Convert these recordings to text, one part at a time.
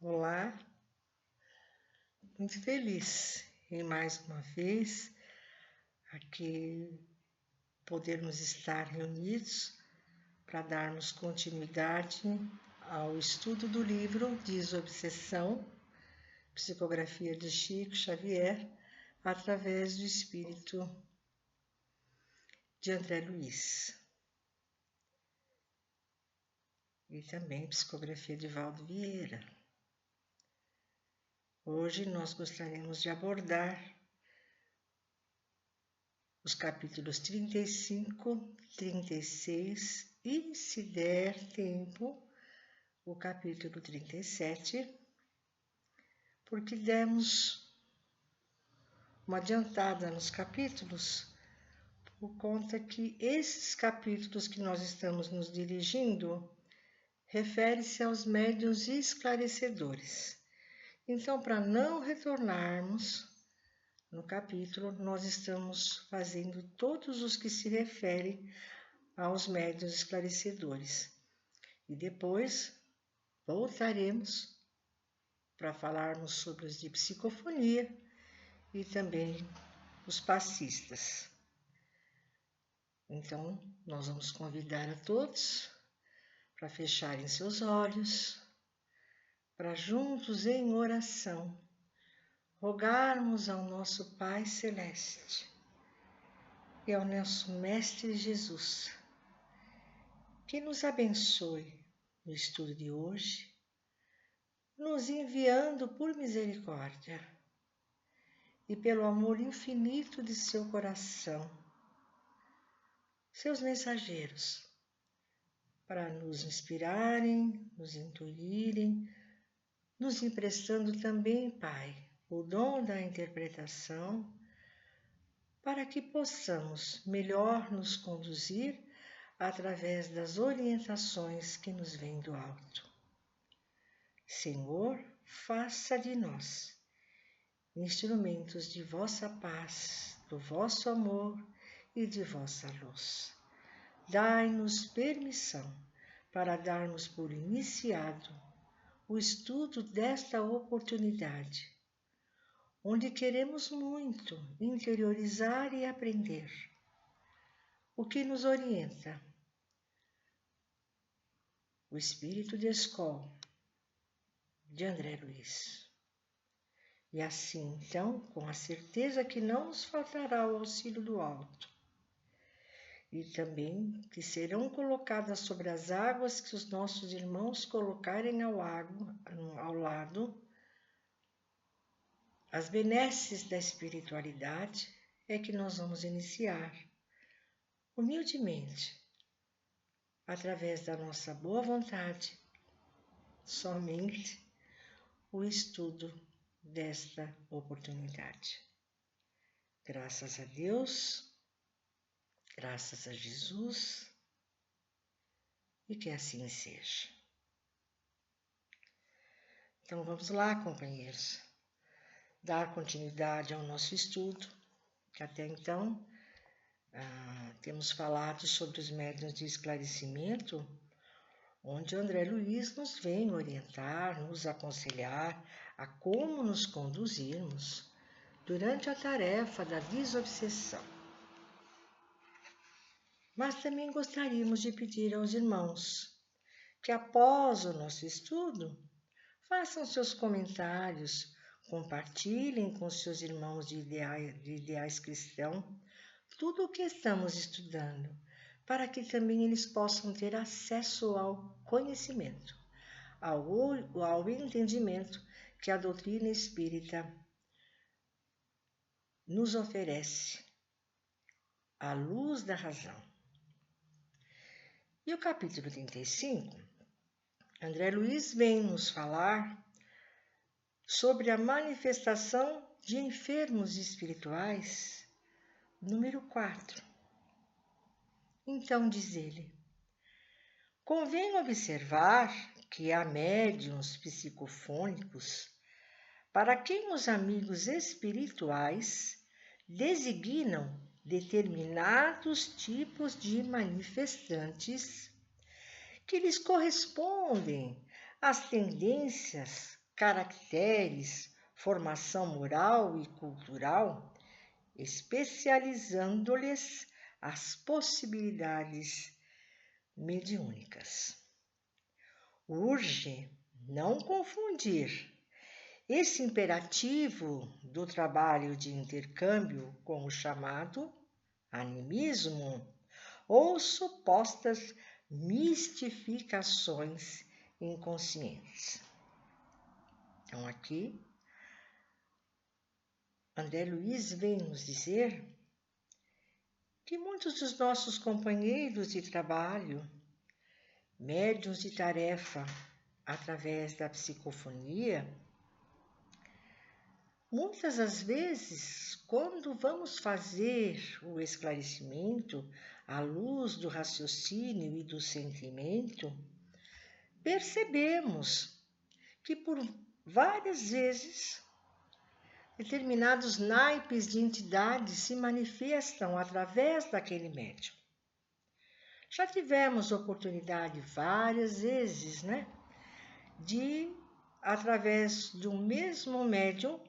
Olá, muito feliz em mais uma vez aqui podermos estar reunidos para darmos continuidade ao estudo do livro Desobsessão, Psicografia de Chico Xavier, através do espírito de André Luiz, e também Psicografia de Valdo Vieira. Hoje nós gostaríamos de abordar os capítulos 35, 36 e, se der tempo, o capítulo 37, porque demos uma adiantada nos capítulos, por conta que esses capítulos que nós estamos nos dirigindo refere-se aos médiuns esclarecedores. Então, para não retornarmos no capítulo, nós estamos fazendo todos os que se referem aos médiuns esclarecedores. E depois voltaremos para falarmos sobre os de psicofonia e também os passistas. Então, nós vamos convidar a todos para fecharem seus olhos, para juntos em oração rogarmos ao nosso Pai Celeste e ao nosso Mestre Jesus que nos abençoe no estudo de hoje, nos enviando por misericórdia e pelo amor infinito de seu coração, seus mensageiros, para nos inspirarem, nos intuírem, nos emprestando também, Pai, o dom da interpretação, para que possamos melhor nos conduzir através das orientações que nos vêm do alto. Senhor, faça de nós instrumentos de vossa paz, do vosso amor e de vossa luz. Dai-nos permissão para darmos por iniciado o estudo desta oportunidade, onde queremos muito interiorizar e aprender. O que nos orienta? O Espírito de Escola, de André Luiz. E assim, então, com a certeza que não nos faltará o auxílio do alto, e também que serão colocadas sobre as águas que os nossos irmãos colocarem ao lado, as benesses da espiritualidade, é que nós vamos iniciar, humildemente, através da nossa boa vontade, somente o estudo desta oportunidade. Graças a Deus, graças a Jesus, e que assim seja. Então vamos lá, companheiros, dar continuidade ao nosso estudo, que até então temos falado sobre os médiuns de esclarecimento, onde André Luiz nos vem orientar, nos aconselhar a como nos conduzirmos durante a tarefa da desobsessão. Mas também gostaríamos de pedir aos irmãos que, após o nosso estudo, façam seus comentários, compartilhem com seus irmãos de ideais cristãos tudo o que estamos estudando, para que também eles possam ter acesso ao conhecimento, ao entendimento que a doutrina espírita nos oferece, à luz da razão. E o capítulo 35, André Luiz vem nos falar sobre a manifestação de enfermos espirituais, número 4. Então diz ele: convém observar que há médiuns psicofônicos para quem os amigos espirituais designam determinados tipos de manifestantes que lhes correspondem às tendências caracteres, formação moral e cultural, especializando-lhes as possibilidades mediúnicas. Urge não confundir esse imperativo do trabalho de intercâmbio com o chamado animismo ou supostas mistificações inconscientes. Então, aqui, André Luiz vem nos dizer que muitos dos nossos companheiros de trabalho, médiuns de tarefa através da psicofonia, muitas das vezes, quando vamos fazer o esclarecimento à luz do raciocínio e do sentimento, percebemos que por várias vezes determinados naipes de entidades se manifestam através daquele médium. Já tivemos oportunidade várias vezes, de, através do mesmo médium,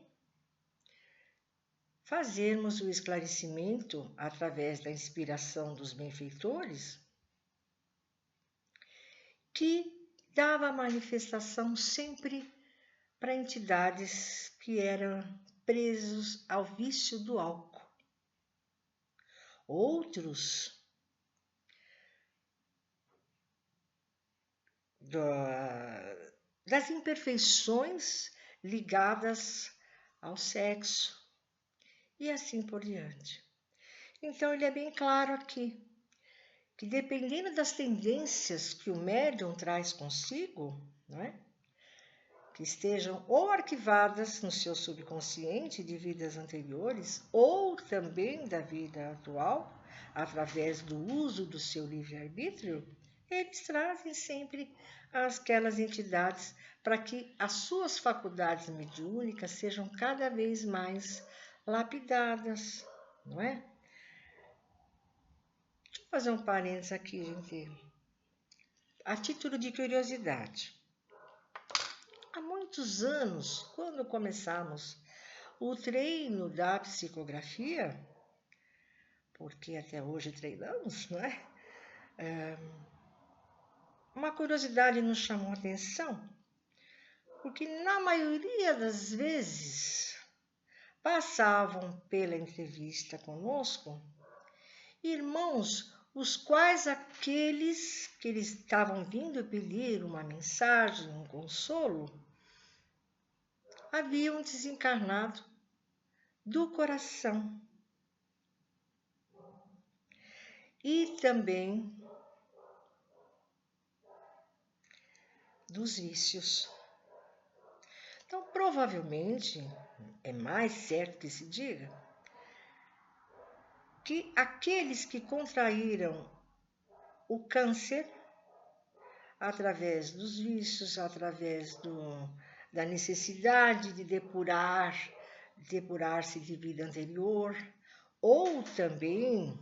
fazermos o esclarecimento através da inspiração dos benfeitores, que dava manifestação sempre para entidades que eram presos ao vício do álcool. Outros das imperfeições ligadas ao sexo e assim por diante. Então, ele é bem claro aqui, que dependendo das tendências que o médium traz consigo, que estejam ou arquivadas no seu subconsciente de vidas anteriores, ou também da vida atual, através do uso do seu livre-arbítrio, eles trazem sempre aquelas entidades para que as suas faculdades mediúnicas sejam cada vez mais lapidadas, não é? Deixa eu fazer um parênteses aqui, gente. A título de curiosidade. Há muitos anos, quando começamos o treino da psicografia, porque até hoje treinamos, não é? Uma curiosidade nos chamou a atenção, porque na maioria das vezes passavam pela entrevista conosco irmãos, os quais aqueles que eles estavam vindo pedir uma mensagem, um consolo, haviam desencarnado do coração e também dos vícios. Então, provavelmente, é mais certo que se diga que aqueles que contraíram o câncer através dos vícios, através da necessidade de depurar-se de vida anterior, ou também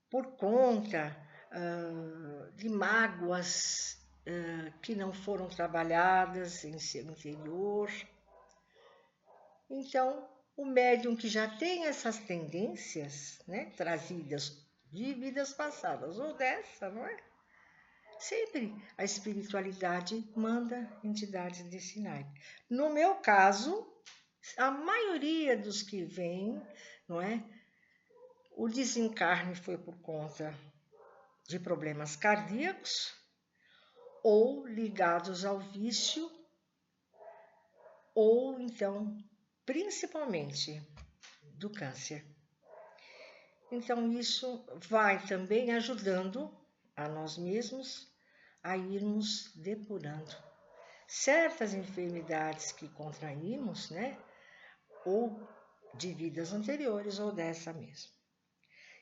por conta de mágoas que não foram trabalhadas em seu interior. Então, o médium que já tem essas tendências, trazidas de vidas passadas ou dessa, não é? Sempre a espiritualidade manda entidades desse naipe. No meu caso, a maioria dos que vêm, não é? O desencarne foi por conta de problemas cardíacos ou ligados ao vício, ou então, principalmente, do câncer. Então, isso vai também ajudando a nós mesmos a irmos depurando certas enfermidades que contraímos, ou de vidas anteriores ou dessa mesma.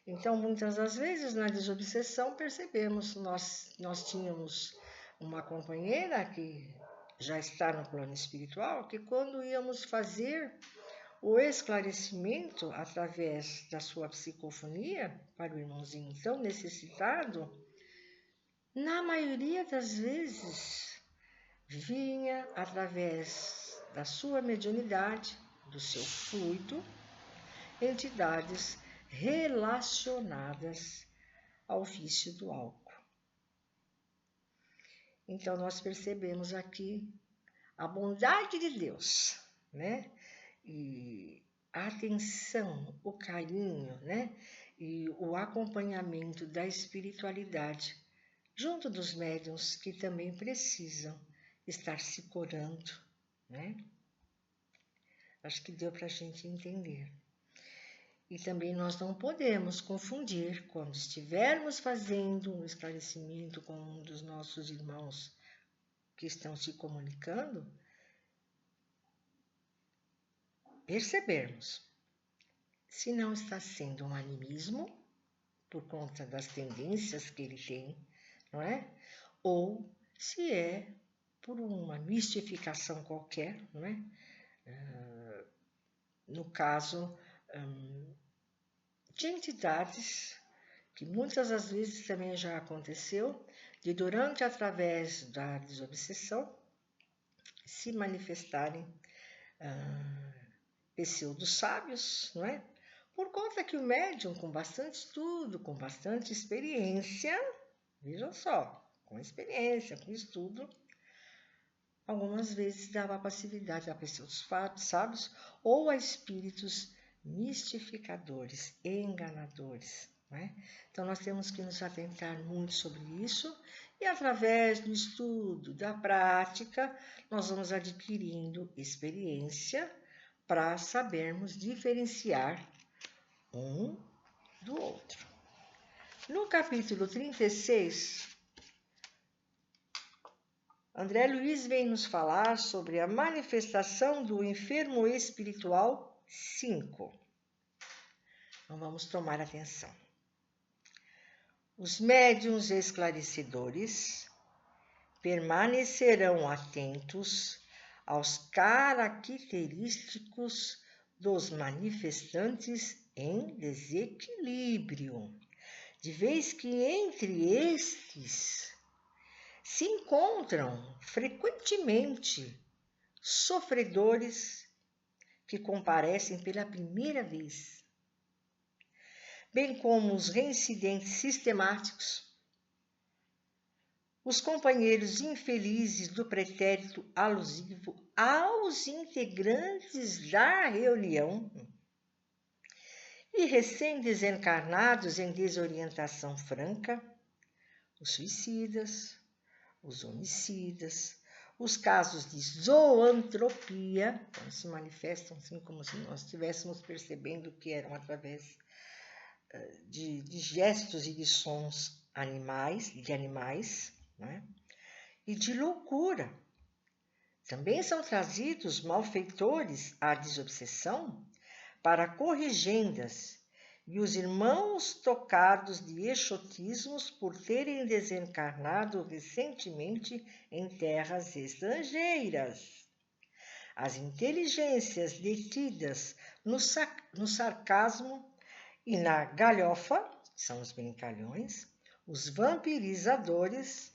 Então, muitas das vezes, na desobsessão, percebemos, nós tínhamos uma companheira que já está no plano espiritual, que quando íamos fazer o esclarecimento através da sua psicofonia para o irmãozinho tão necessitado, na maioria das vezes adivinha através da sua mediunidade, do seu fluido, entidades relacionadas ao vício do álcool. Então, nós percebemos aqui a bondade de Deus, né? E a atenção, o carinho, né? E o acompanhamento da espiritualidade junto dos médiuns que também precisam estar se curando, né? Acho que deu para a gente entender. E também nós não podemos confundir, quando estivermos fazendo um esclarecimento com um dos nossos irmãos que estão se comunicando, percebermos se não está sendo um animismo, por conta das tendências que ele tem, não é? Ou se é por uma mistificação qualquer, não é? No caso de entidades que muitas das vezes também já aconteceu, de durante, através da desobsessão, se manifestarem pseudo-sábios, não é? Por conta que o médium, com bastante estudo, com bastante experiência, vejam só, com experiência, com estudo, algumas vezes dava passividade a pseudo-sábios ou a espíritos mistificadores, enganadores. Não é? Então, nós temos que nos atentar muito sobre isso e, através do estudo, da prática, nós vamos adquirindo experiência para sabermos diferenciar um do outro. No capítulo 36, André Luiz vem nos falar sobre a manifestação do enfermo espiritual 5. Então, vamos tomar atenção. Os médiuns esclarecedores permanecerão atentos aos característicos dos manifestantes em desequilíbrio, de vez que entre estes se encontram frequentemente sofredores que comparecem pela primeira vez, bem como os reincidentes sistemáticos, os companheiros infelizes do pretérito alusivo aos integrantes da reunião e recém-desencarnados em desorientação franca, os suicidas, os homicidas, os casos de zoantropia, então se manifestam assim como se nós estivéssemos percebendo que eram através de gestos e de sons de animais, né? E de loucura. Também são trazidos malfeitores à desobsessão para corrigendas e os irmãos tocados de exotismos por terem desencarnado recentemente em terras estrangeiras. As inteligências detidas no sarcasmo e na galhofa, são os brincalhões, os vampirizadores,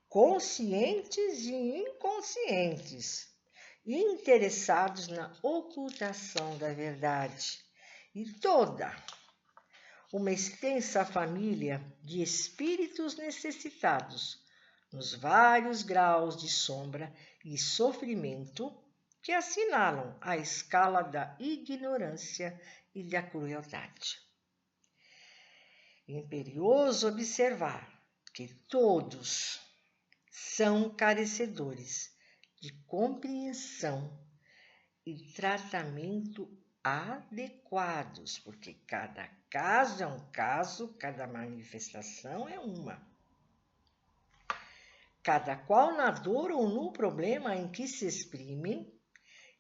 conscientes e inconscientes, interessados na ocultação da verdade, e toda uma extensa família de espíritos necessitados, nos vários graus de sombra e sofrimento que assinalam a escala da ignorância e da crueldade. Imperioso observar que todos são carecedores de compreensão e tratamento adequados, porque cada caso é um caso, cada manifestação é uma. Cada qual na dor ou no problema em que se exprime,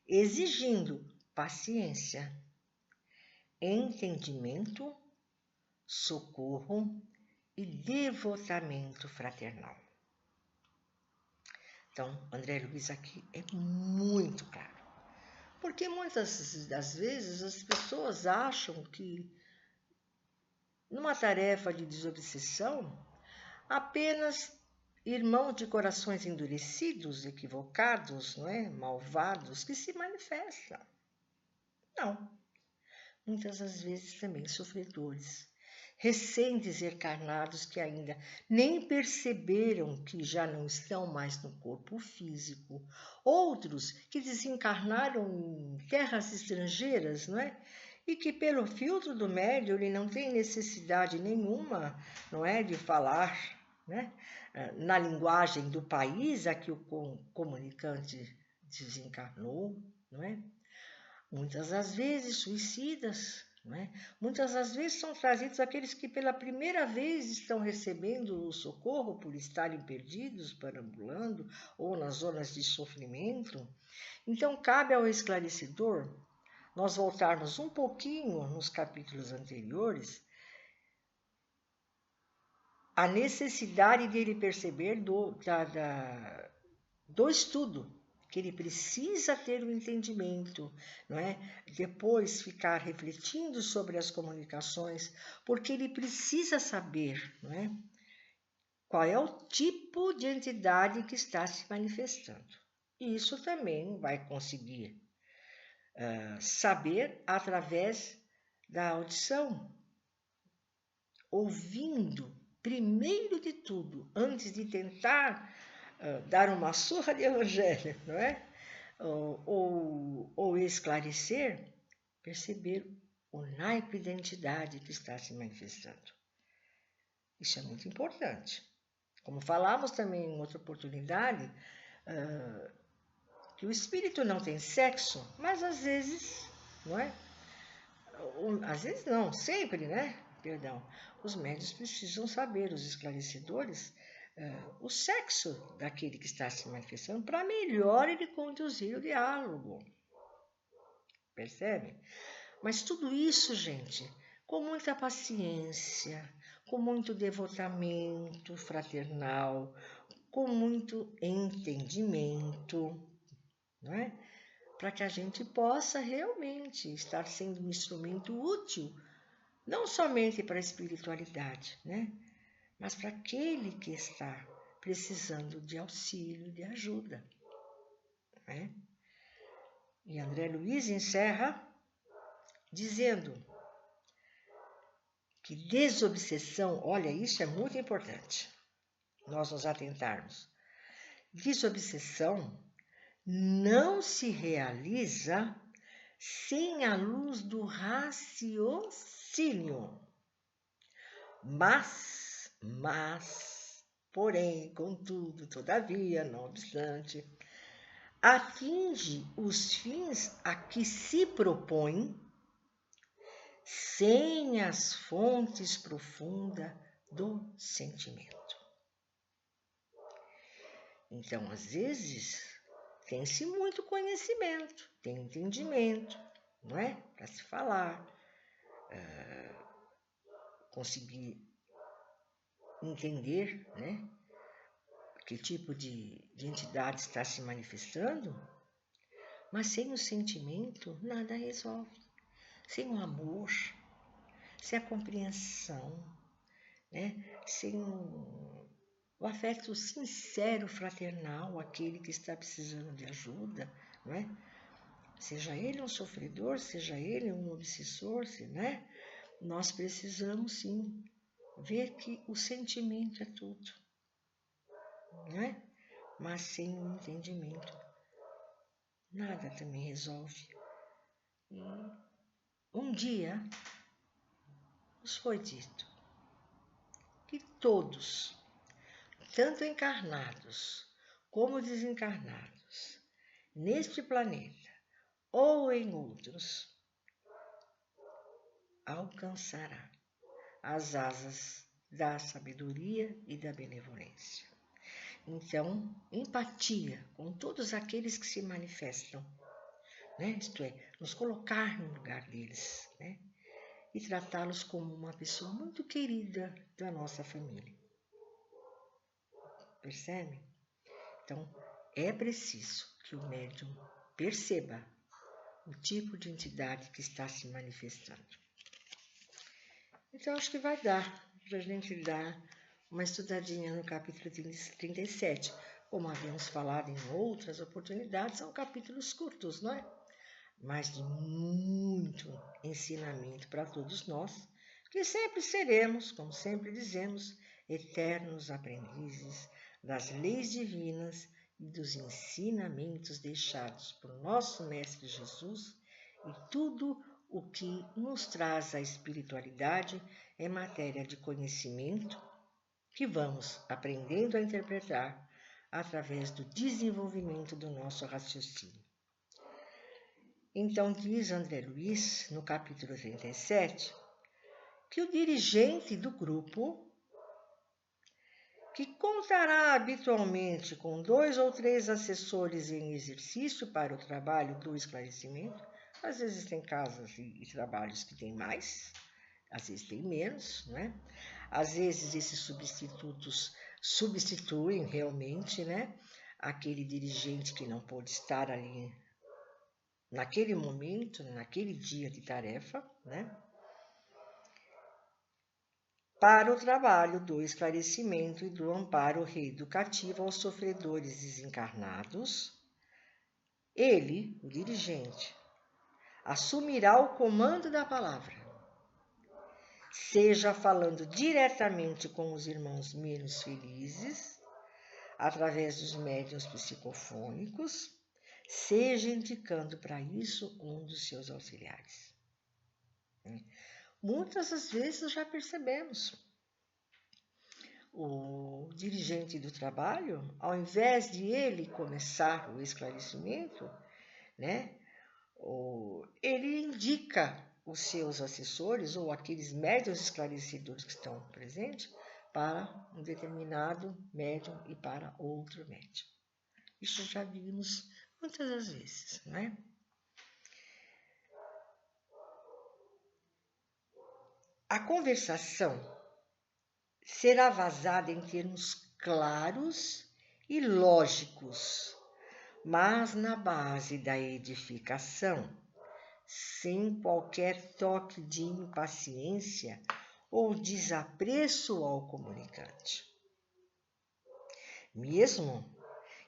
exigindo paciência, entendimento, socorro e devotamento fraternal. Então, André Luiz aqui é muito claro. Porque muitas das vezes as pessoas acham que numa tarefa de desobsessão, apenas irmãos de corações endurecidos, equivocados, não é? Malvados, que se manifestam. Não. Muitas das vezes também sofredores, recém-desencarnados que ainda nem perceberam que já não estão mais no corpo físico. Outros que desencarnaram em terras estrangeiras, não é? E que pelo filtro do médium ele não tem necessidade nenhuma, não é, de falar, né, na linguagem do país a que o comunicante desencarnou, não é? Muitas das vezes suicidas, não é? Muitas das vezes são trazidos aqueles que pela primeira vez estão recebendo o socorro por estarem perdidos, perambulando ou nas zonas de sofrimento. Então, cabe ao esclarecedor nós voltarmos um pouquinho nos capítulos anteriores a necessidade dele perceber do estudo, que ele precisa ter o entendimento, não é? Depois ficar refletindo sobre as comunicações, porque ele precisa saber, não é? Qual é o tipo de entidade que está se manifestando. E isso também vai conseguir saber através da audição, ouvindo, primeiro de tudo, antes de tentar dar uma surra de evangelho, não é? Ou esclarecer, perceber o naipe da entidade que está se manifestando. Isso é muito importante. Como falamos também em outra oportunidade, que o espírito não tem sexo, mas às vezes, não é? Às vezes não, sempre, né? Perdão. Os médios precisam saber, os esclarecedores, o sexo daquele que está se manifestando para melhor ele conduzir o diálogo. Percebe? Mas tudo isso, gente, com muita paciência, com muito devotamento fraternal, com muito entendimento, não é? Para que a gente possa realmente estar sendo um instrumento útil, não somente para a espiritualidade, né? Mas para aquele que está precisando de auxílio, de ajuda. Né? E André Luiz encerra dizendo que desobsessão, olha, isso é muito importante, nós nos atentarmos. Desobsessão não se realiza sem a luz do raciocínio, porém, contudo, todavia, não obstante, atinge os fins a que se propõe sem as fontes profundas do sentimento. Então, às vezes, tem-se muito conhecimento, tem entendimento, não é? Para se falar, conseguir entender, né? Que tipo de entidade está se manifestando, mas sem o sentimento nada resolve. Sem o amor, sem a compreensão, né? Sem o afeto sincero, fraternal, aquele que está precisando de ajuda, não é? Seja ele um sofredor, seja ele um obsessor, né? Nós precisamos sim ver que o sentimento é tudo, não é? Mas sem o entendimento, nada também resolve. E um dia nos foi dito que todos, tanto encarnados como desencarnados, neste planeta ou em outros, alcançará as asas da sabedoria e da benevolência. Então, empatia com todos aqueles que se manifestam, né? Isto é, nos colocar no lugar deles, né? E tratá-los como uma pessoa muito querida da nossa família. Percebe? Então, é preciso que o médium perceba o tipo de entidade que está se manifestando. Então, acho que vai dar para a gente dar uma estudadinha no capítulo 37. Como havíamos falado em outras oportunidades, são capítulos curtos, não é? Mas de muito ensinamento para todos nós, que sempre seremos, como sempre dizemos, eternos aprendizes das leis divinas e dos ensinamentos deixados por nosso Mestre Jesus, e tudo o que nos traz a espiritualidade é matéria de conhecimento que vamos aprendendo a interpretar através do desenvolvimento do nosso raciocínio. Então, diz André Luiz, no capítulo 37, que o dirigente do grupo, que contará habitualmente com 2 ou 3 assessores em exercício para o trabalho do esclarecimento, às vezes tem casas e trabalhos que tem mais, às vezes tem menos, né? Às vezes esses substitutos substituem realmente, né, aquele dirigente que não pôde estar ali naquele momento, naquele dia de tarefa, né? Para o trabalho do esclarecimento e do amparo reeducativo aos sofredores desencarnados, ele, o dirigente, assumirá o comando da palavra, seja falando diretamente com os irmãos menos felizes, através dos médiuns psicofônicos, seja indicando para isso um dos seus auxiliares. Muitas das vezes já percebemos. O dirigente do trabalho, ao invés de ele começar o esclarecimento, né, ele indica os seus assessores ou aqueles médiuns esclarecedores que estão presentes para um determinado médium e para outro médium. Isso já vimos muitas das vezes, né? A conversação será vazada em termos claros e lógicos, mas na base da edificação, sem qualquer toque de impaciência ou desapreço ao comunicante. Mesmo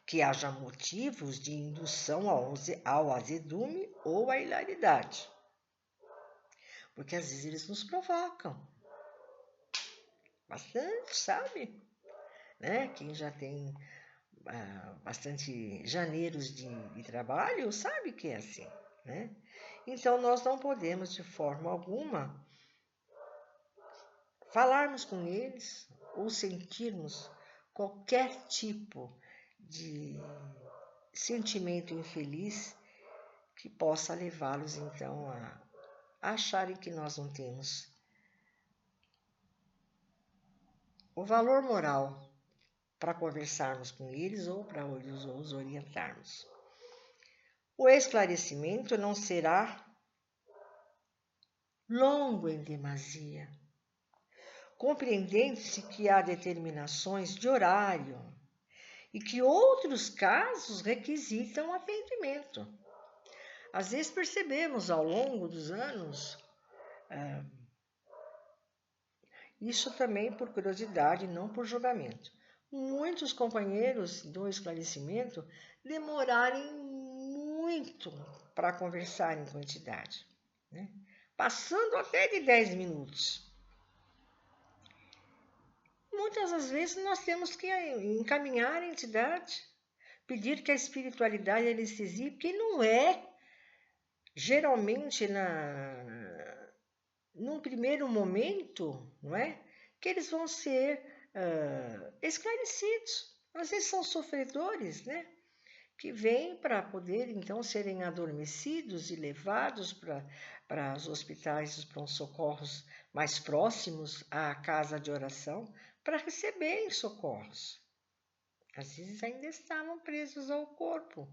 que haja motivos de indução ao azedume ou à hilaridade. Porque às vezes eles nos provocam. Bastante, sabe? Né? Quem já tem bastante janeiros de trabalho sabe que é assim, né? Então, nós não podemos, de forma alguma, falarmos com eles ou sentirmos qualquer tipo de sentimento infeliz que possa levá-los, então, a acharem que nós não temos o valor moral para conversarmos com eles ou para os orientarmos. O esclarecimento não será longo em demasia, compreendendo-se que há determinações de horário e que outros casos requisitam atendimento. Às vezes percebemos ao longo dos anos, isso também por curiosidade, não por julgamento, muitos companheiros do esclarecimento demorarem muito para conversarem com a entidade, né? Passando até de 10 minutos. Muitas das vezes nós temos que encaminhar a entidade, pedir que a espiritualidade anestesie, porque não é, geralmente, num primeiro momento, não é, que eles vão ser esclarecidos. Às vezes são sofredores, né, que vêm para poder, então, serem adormecidos e levados para os hospitais, os pronto-socorros mais próximos à casa de oração, para receberem socorros. Às vezes ainda estavam presos ao corpo,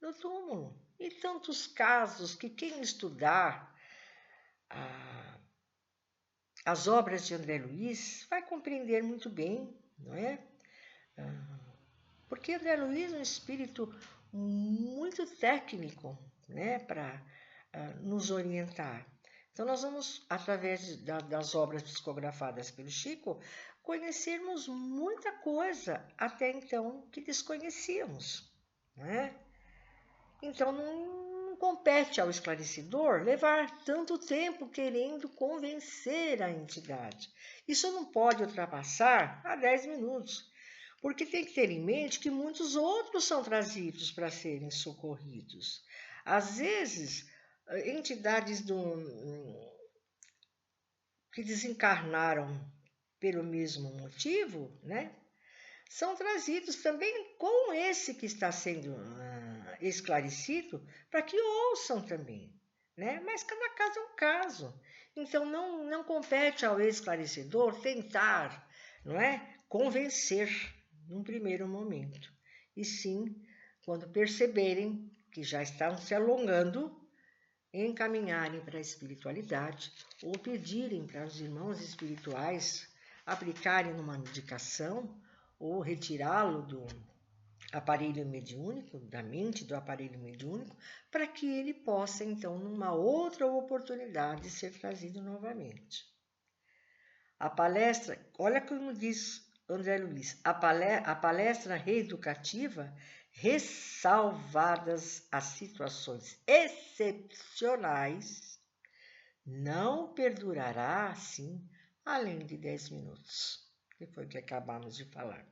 no túmulo. E tantos casos que quem estudar as obras de André Luiz vai compreender muito bem, não é? Porque André Luiz é um espírito muito técnico, né, para nos orientar. Então, nós vamos, através das obras psicografadas pelo Chico, conhecermos muita coisa até então que desconhecíamos, não é? Então não compete ao esclarecedor levar tanto tempo querendo convencer a entidade. Isso não pode ultrapassar a 10 minutos, porque tem que ter em mente que muitos outros são trazidos para serem socorridos. Às vezes, entidades que desencarnaram pelo mesmo motivo, né? São trazidos também com esse que está sendo esclarecido, para que ouçam também, né? Mas cada caso é um caso. Então não compete ao esclarecedor tentar, não é, convencer num primeiro momento. E sim, quando perceberem que já estão se alongando, encaminharem para a espiritualidade ou pedirem para os irmãos espirituais aplicarem uma medicação ou retirá-lo do aparelho mediúnico, da mente do aparelho mediúnico, para que ele possa, então, numa outra oportunidade, ser trazido novamente. A palestra, olha como diz André Luiz, a palestra reeducativa, ressalvadas as situações excepcionais, não perdurará, assim, além de 10 minutos, que foi o que acabamos de falar.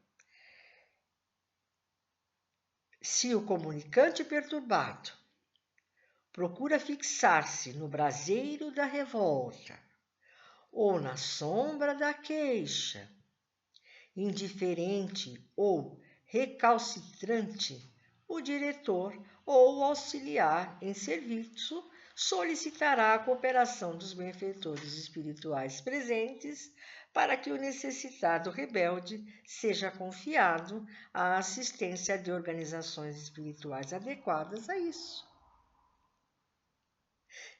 Se o comunicante perturbado procura fixar-se no braseiro da revolta ou na sombra da queixa, indiferente ou recalcitrante, o diretor ou o auxiliar em serviço solicitará a cooperação dos benfeitores espirituais presentes para que o necessitado rebelde seja confiado à assistência de organizações espirituais adequadas a isso.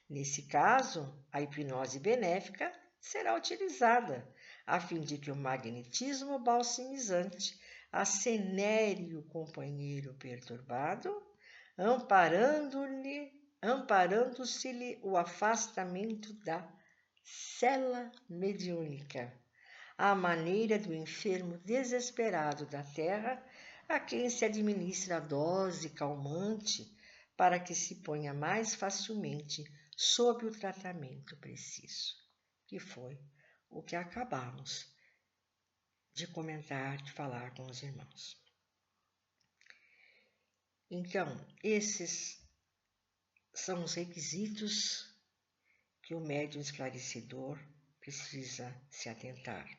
Nesse caso, a hipnose benéfica será utilizada, a fim de que o magnetismo balsamizante acenere o companheiro perturbado, amparando-se-lhe o afastamento da cela mediúnica, à maneira do enfermo desesperado da terra, a quem se administra a dose calmante para que se ponha mais facilmente sob o tratamento preciso, que foi o que acabamos de comentar, de falar com os irmãos. Então, esses são os requisitos que o médium esclarecedor precisa se atentar.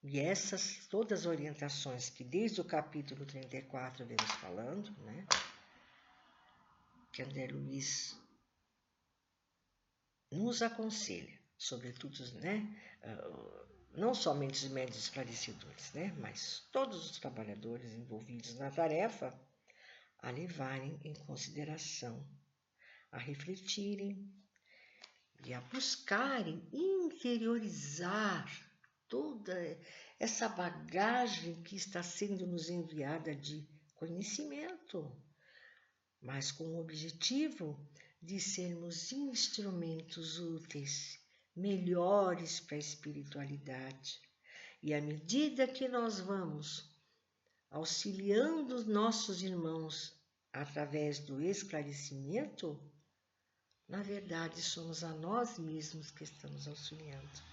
E essas todas as orientações que desde o capítulo 34 vemos falando, né? Que André Luiz nos aconselha, sobretudo, né? Não somente os médiuns esclarecedores, né? Mas todos os trabalhadores envolvidos na tarefa a levarem em consideração, a refletirem e a buscarem interiorizar toda essa bagagem que está sendo nos enviada de conhecimento, mas com o objetivo de sermos instrumentos úteis, melhores para a espiritualidade. E à medida que nós vamos auxiliando os nossos irmãos através do esclarecimento, na verdade somos a nós mesmos que estamos auxiliando,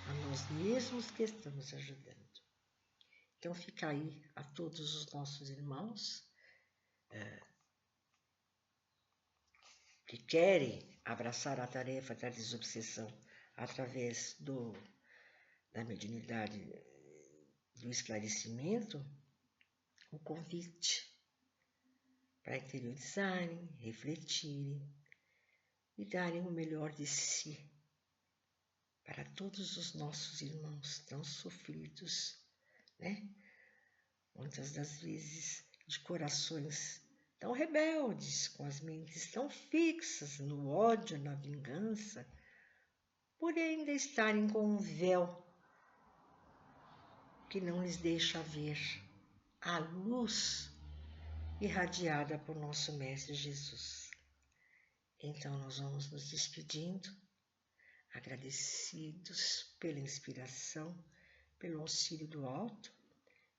a nós mesmos que estamos ajudando. Então fica aí a todos os nossos irmãos que querem abraçar a tarefa da desobsessão através da mediunidade do esclarecimento, o convite para interiorizarem, refletirem e darem o melhor de si para todos os nossos irmãos tão sofridos, né? Muitas das vezes de corações tão rebeldes, com as mentes tão fixas no ódio, na vingança, por ainda estarem com um véu que não lhes deixa ver a luz irradiada por nosso Mestre Jesus. Então nós vamos nos despedindo, agradecidos pela inspiração, pelo auxílio do alto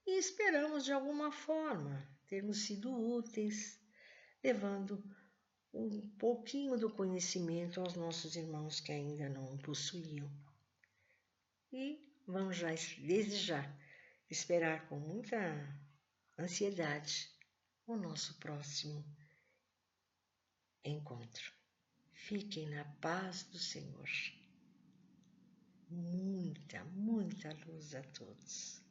e esperamos de alguma forma termos sido úteis, levando um pouquinho do conhecimento aos nossos irmãos que ainda não possuíam. E vamos já, desde já, esperar com muita ansiedade o nosso próximo encontro. Fiquem na paz do Senhor. Muita luz a todos.